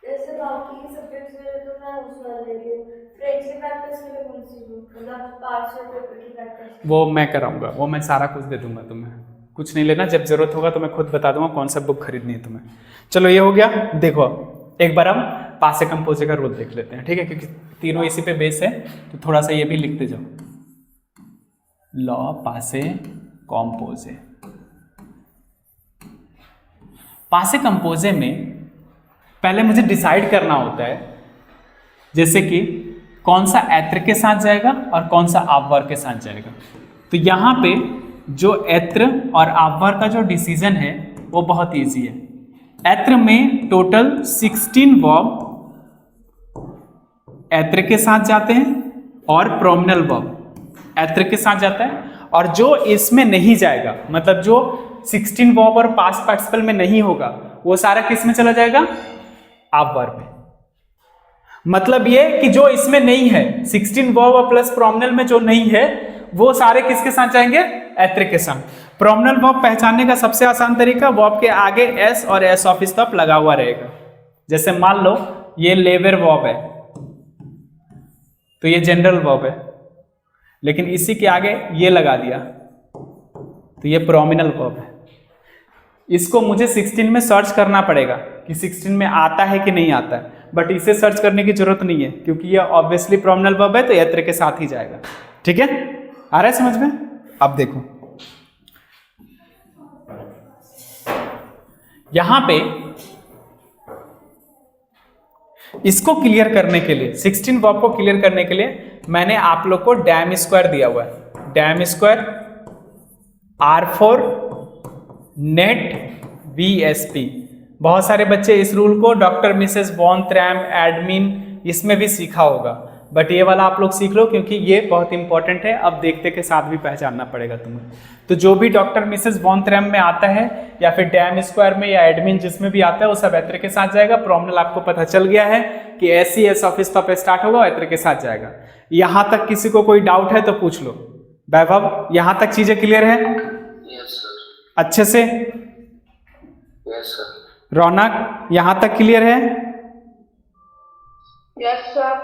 जैसे बाकी सब्जेक्ट्स में तो मैं उसमें ले रही हूँ, फ्रेंच की प्रैक्टिस के लिए कौन सी लूँ, मतलब पार्शियल पेपर की प्रैक्टिस? वो मैं कराऊंगा, वो मैं सारा कुछ दे दूंगा तुम्हें, कुछ नहीं लेना। जब जरूरत होगा तो मैं खुद बता दूंगा कौन सा बुक खरीदनी है तुम्हें। चलो ये हो गया। देखो एक बार हम पासे कंपोजे का रूल देख लेते हैं, ठीक है, क्योंकि तीनों इसी पे बेस है, तो थोड़ा सा ये भी लिखते जाओ। लॉ पासे कंपोजे। पासे कंपोजे में पहले मुझे डिसाइड करना होता है, जैसे कि कौन सा एत्र के साथ जाएगा और कौन सा आवर के साथ जाएगा। तो यहाँ पे जो एत्र और आवर का जो डिसीजन है वो बहुत इजी है। एत्र में टोटल 16 वर्ब एत्र के साथ जाते हैं और प्रोमिनल वर्ब एत्र के साथ जाता है, और जो इसमें नहीं जाएगा, मतलब जो 16 वर्ब और पास्ट पार्टिसिपल में नहीं होगा, वो सारा किस में चला जाएगा? आवर में। मतलब ये कि जो इसमें नहीं है, 16 वर्ब प्लस प्रोमिनल में जो नहीं है, वो सारे किसके साथ जाएंगे? एत्र के साथ। प्रोमिनल वर्ब पहचानने का सबसे आसान तरीका, वर्ब के आगे एस और एस ऑफ स्टॉप लगा हुआ रहेगा। जैसे मान लो ये लेबर वर्ब है, तो ये जनरल वर्ब है, लेकिन इसी के आगे ये लगा दिया तो ये प्रोमिनल वर्ब है। इसको मुझे 16 में सर्च करना पड़ेगा कि 16 में आता है कि नहीं आता है, बट इसे सर्च करने की जरूरत नहीं है क्योंकि ये ऑब्वियसली प्रोमिनल वर्ब है, तो एत्र के साथ ही जाएगा। ठीक है, आ रहा है समझ में? अब देखो यहां पे इसको क्लियर करने के लिए, 16 वर्ब को क्लियर करने के लिए मैंने आप लोग को डैम स्क्वायर दिया हुआ है। Dam square R4 net VSP। बहुत सारे बच्चे इस रूल को डॉक्टर मिसेस वॉन त्रैम एडमिन इसमें भी सीखा होगा, बट ये वाला आप लोग सीख लो क्योंकि ये बहुत इंपॉर्टेंट है। अब देखते के साथ भी पहचानना पड़ेगा तुम्हें। तो जो भी डॉक्टर मिसेस वॉन त्रैम में आता है या फिर डैम स्क्वायर में या एडमिन जिसमें भी आता है, वो सब एत्र के साथ जाएगा। प्रोमिनल आपको पता चल गया है कि एस ऑफ स्टॉप स्टार्ट होगा, एत्र के साथ जाएगा। यहां तक किसी को कोई डाउट है तो पूछ लो, वैभव, यहां तक चीजें क्लियर है? Yes sir. अच्छे से? Yes sir. रौनक, यहां तक क्लियर है? Yes sir.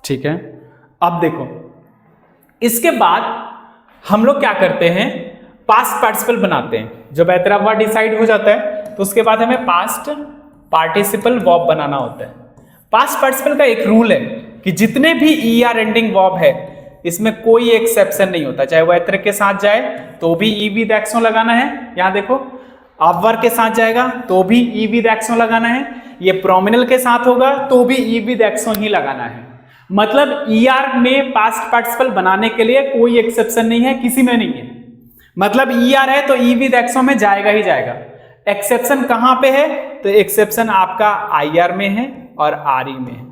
ठीक है। अब देखो, इसके बाद हम लोग क्या करते हैं, पास्ट पार्टिसिपल बनाते हैं। जब एतरा वर्ड डिसाइड हो जाता है तो उसके बाद हमें पास्ट पार्टिसिपल वर्ब बनाना होता है। पास्ट पार्टिसिपल का एक रूल है कि जितने भी ER एंडिंग वर्ब है इसमें कोई एक्सेप्शन नहीं होता, चाहे वो एतर के साथ जाए तो भी ई विद एक्सो लगाना है। यहां देखो, अवर के साथ जाएगा तो भी ई विद एक्सो लगाना है, ये प्रोमिनल के साथ होगा तो भी ई विद एक्सो ही लगाना है। मतलब ER में पास्ट पार्टिसिपल बनाने के लिए कोई एक्सेप्शन नहीं है, किसी में नहीं है। मतलब ER है तो ई विद एक्सो में जाएगा ही जाएगा। एक्सेप्शन कहां पे है? तो एक्सेप्शन आपका IR में है और RE में है।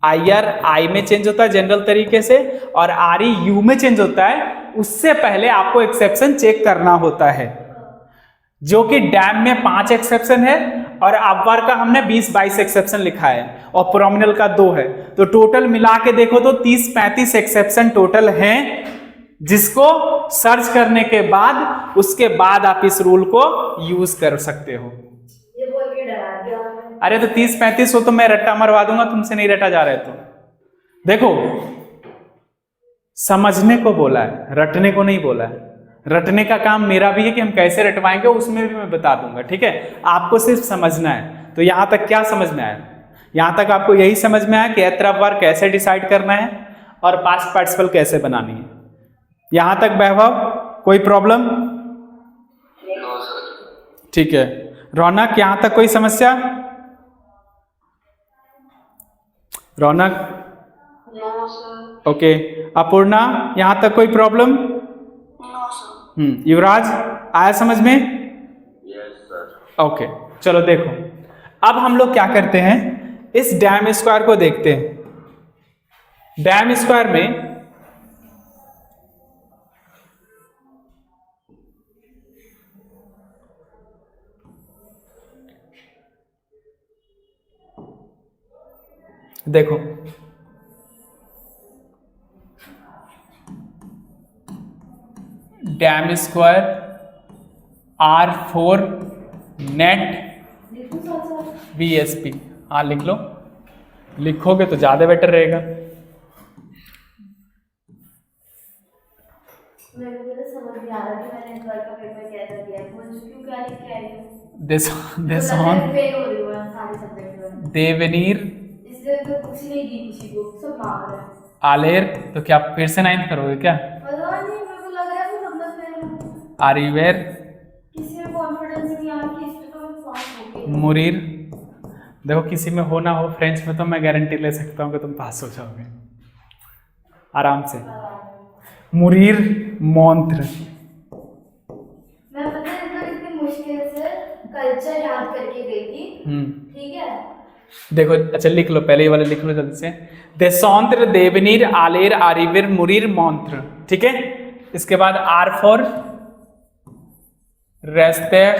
IR I में चेंज होता है जनरल तरीके से, और RE U में चेंज होता है। उससे पहले आपको एक्सेप्शन चेक करना होता है, जो कि डैम में 5 एक्सेप्शन है और अवर का हमने 20-22 एक्सेप्शन लिखा है और प्रोमिनल का 2 है। तो टोटल मिला के देखो तो 30-35 एक्सेप्शन टोटल हैं, जिसको सर्च करने के बाद उसके बाद आप इस रूल को यूज कर सकते हो। ये बोल के डरा दिया आपने। अरे तो 30-35 हो तो मैं रट्टा मरवा दूंगा, तुमसे नहीं रटा जा रहा है तो। देखो, समझने को बोला है, रटने को नहीं बोला है। रटने का काम मेरा भी है कि हम कैसे रटवाएंगे उसमें भी मैं बता दूंगा, ठीक है। आपको सिर्फ समझना है। तो यहां तक क्या समझ में आया? यहां तक आपको यही समझ में आया कि एतरा वर्ब कैसे डिसाइड करना है और पास्ट पार्टिसिपल कैसे बनानी है। यहां तक वैभव, कोई प्रॉब्लम? No sir. ठीक है। रौनक, यहां तक कोई समस्या? रौनक, नो सर। ओके। अपूर्णा, यहां तक कोई प्रॉब्लम? No sir. युवराज, आया समझ में? Yes sir. ओके, चलो देखो, अब हम लोग क्या करते हैं, इस डैम स्क्वायर को देखते हैं। डैम स्क्वायर में देखो, dam square R4 net VSP। हाँ लिख लो, लिखोगे तो ज्यादा बेटर रहेगा। मेरे को तो समझ नहीं आ रहा कि मैंने इस बार का पेपर कैसा दिया है। मुझे क्यों क्या लिख के आई हूँ? दिस तो ऑन फेल हो रही हूँ सारे सब्जेक्ट में। देवनीर इसलिए तो कुछ नहीं दी किसी को, सब मांग रहे हैं। आलेर। तो क्या फिर से 9th करोगे क्या? पता नहीं, मेरे को लग रहा है कि मतलब मैं आरिवेर, किसी में कॉन्फिडेंस नहीं आ रहा कि इस पे तो मैं पास हो गई। मुरीर। देखो, किसी में हो ना हो, फ्रेंच में तो मैं गारंटी ले सकता हूँ कि तुम पास हो जाओगे आराम से। मुरीर मौंत्र। मैं पता है मतलब इतनी मुश्किल से कल्चर याद करके गई थी, ठीक है। देखो, अच्छा लिख लो, पहले ये वाले लिख लो जल्दी से। देशौंत्र, देवनीर, आलेर, आरिविर, मुरीर, मौंत्र, ठीक है। इसके बाद R4 रेस्तेर,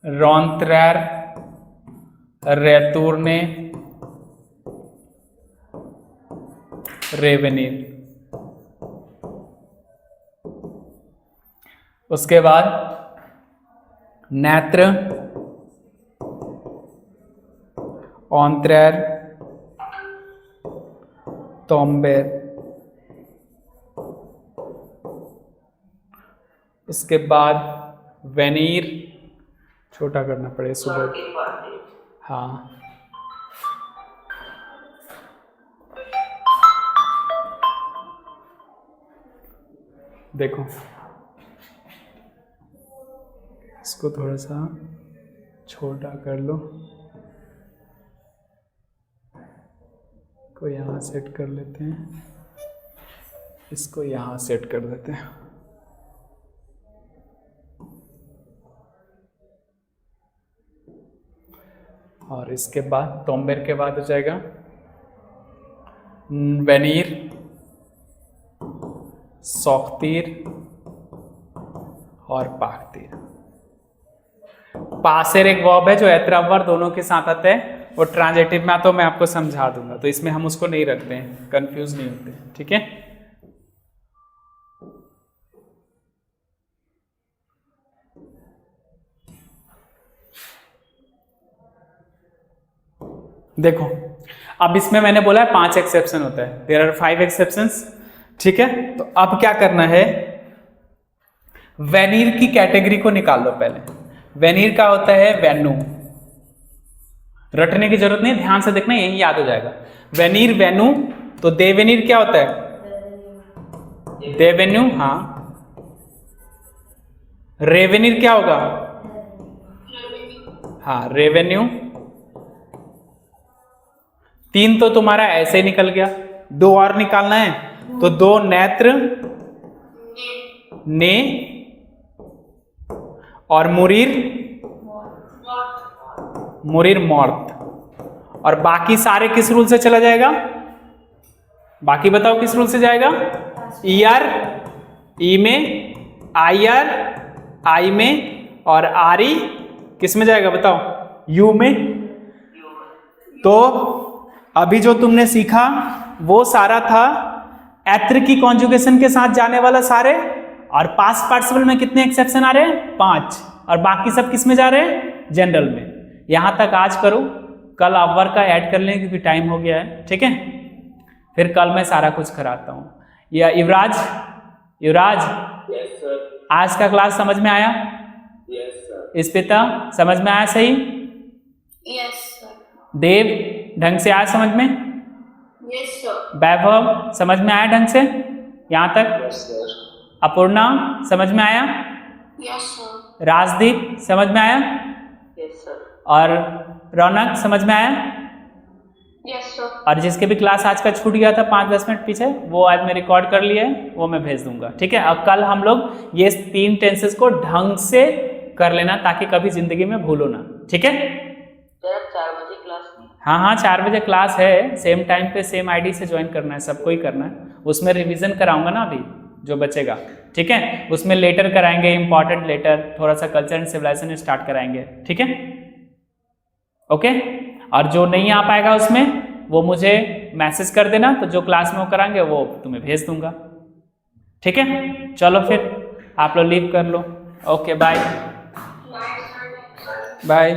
रौंत्रैर, रेतुर्ने, रेवेनीर। उसके बाद नेत्र, ऑन्त्रैर, तोम्बेर। उसके बाद वेनीर, छोटा करना पड़े सुबह। हाँ, देखो इसको थोड़ा सा छोटा कर लो, को यहाँ सेट कर लेते हैं, इसको यहाँ सेट कर देते हैं। और इसके बाद तोम्बेर के बाद हो जाएगा वेनीर, सौख्तीर और पाकतीर। पासेर एक वर्ब है जो एतरावर दोनों के साथ आता है, और ट्रांजिटिव में तो मैं आपको समझा दूंगा, तो इसमें हम उसको नहीं रखते हैं, कंफ्यूज नहीं होते, ठीक है। देखो अब इसमें मैंने बोला है 5 एक्सेप्शन होता है, देयर आर 5 एक्सेप्शंस, ठीक है। तो अब क्या करना है, वेनिर की कैटेगरी को निकाल लो पहले। वेनिर का होता है वेन्यू, रटने की जरूरत नहीं, ध्यान से देखना, यही याद हो जाएगा। वेनिर वेन्यू, तो देवेनिर क्या होता है, देवेन्यू, हाँ। रेवेनिर क्या होगा, हाँ रेवेन्यू। 3 तो तुम्हारा ऐसे ही निकल गया, 2 और निकालना है, तो 2 नेत्र, ने और मुरीर, मुरीर मौर्त। और बाकी सारे किस रूल से चला जाएगा, बाकी बताओ किस रूल से जाएगा, ईआर ई में, आईआर आई में, और आरई किस में जाएगा बताओ, यू में। तो अभी जो तुमने सीखा वो सारा था एत्र की कॉन्जुगेशन के साथ जाने वाला सारे, और पास्ट पार्टिसिपल में कितने एक्सेप्शन आ रहे हैं, 5, और बाकी सब किस में जा रहे हैं, जनरल में। यहां तक आज करो, कल आप वर्क का ऐड कर लें क्योंकि टाइम हो गया है, ठीक है। फिर कल मैं सारा कुछ कराता हूं। या युवराज, युवराज यस सर, आज का क्लास समझ में आया, यस सर, इस्पिता समझ में आया सही, यस सर, देव ढंग से आया समझ में, यस सर, वैभव समझ में आया ढंग से यहां तक, यस सर, अपूर्णा समझ में आया, यस सर, राजदीप समझ में आया, यस सर, और रौनक समझ में आया। यस सर, और जिसके भी क्लास आज का छूट गया था 5-10 मिनट पीछे, वो आज मैं रिकॉर्ड कर लिया है, वो मैं भेज दूंगा, ठीक है। अब कल हम लोग ये 3 टेंसेस को ढंग से कर लेना ताकि कभी जिंदगी में भूलो ना, ठीक है। सर 4 बजे क्लास में। हाँ हाँ 4 बजे क्लास है, सेम टाइम पे सेम आईडी से ज्वाइन करना है, सबको ही करना है। उसमें रिवीजन कराऊंगा ना अभी जो बचेगा, ठीक है। उसमें लेटर कराएंगे, इंपॉर्टेंट लेटर, थोड़ा सा कल्चर एंड सिविलाइजेशन स्टार्ट कराएंगे, ठीक है, ओके। और जो नहीं आ पाएगा उसमें वो मुझे मैसेज कर देना, तो जो क्लास में वो कराएंगे वो तुम्हें भेज दूंगा, ठीक है। चलो फिर आप लोग लीव कर लो, ओके बाय बाय।